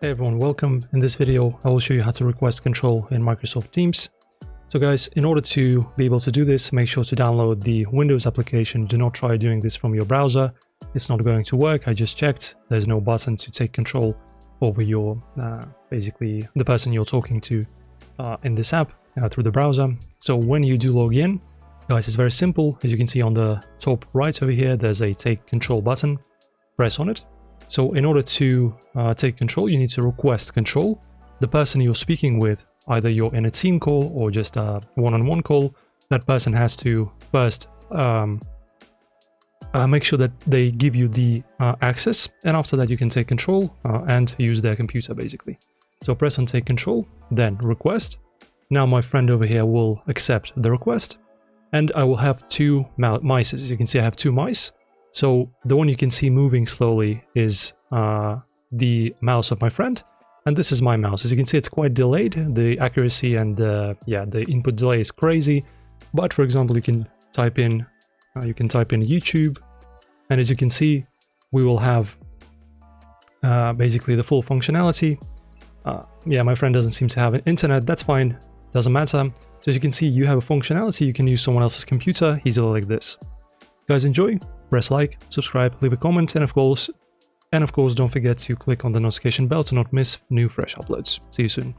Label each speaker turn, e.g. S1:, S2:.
S1: Hey everyone, welcome. In this video, I will show you how to request control in Microsoft Teams. So guys, in order to be able to do this, make sure to download the Windows application. Do not try doing this from your browser. It's not going to work. I just checked. There's no button to take control over your, basically the person you're talking to in this app through the browser. So when you do log in, guys, it's very simple. As you can see on the top right over here, there's a take control button. Press on it. So in order to take control, you need to request control. The person you're speaking with, either you're in a team call or just a one-on-one call, that person has to first make sure that they give you the access, and after that you can take control and use their computer basically. So press on take control, then request. Now my friend over here will accept the request, and I will have two mice. As you can see, I have two mice. So the one you can see moving slowly is the mouse of my friend, and this is my mouse. As you can see, it's quite delayed. The accuracy and the input delay is crazy. But for example, you can type in YouTube, and as you can see, we will have basically the full functionality. My friend doesn't seem to have an internet. That's fine, doesn't matter. So as you can see, you have a functionality. You can use someone else's computer easily like this. Guys, enjoy. Press like, subscribe, leave a comment, and of course, don't forget to click on the notification bell to not miss new fresh uploads. See you soon.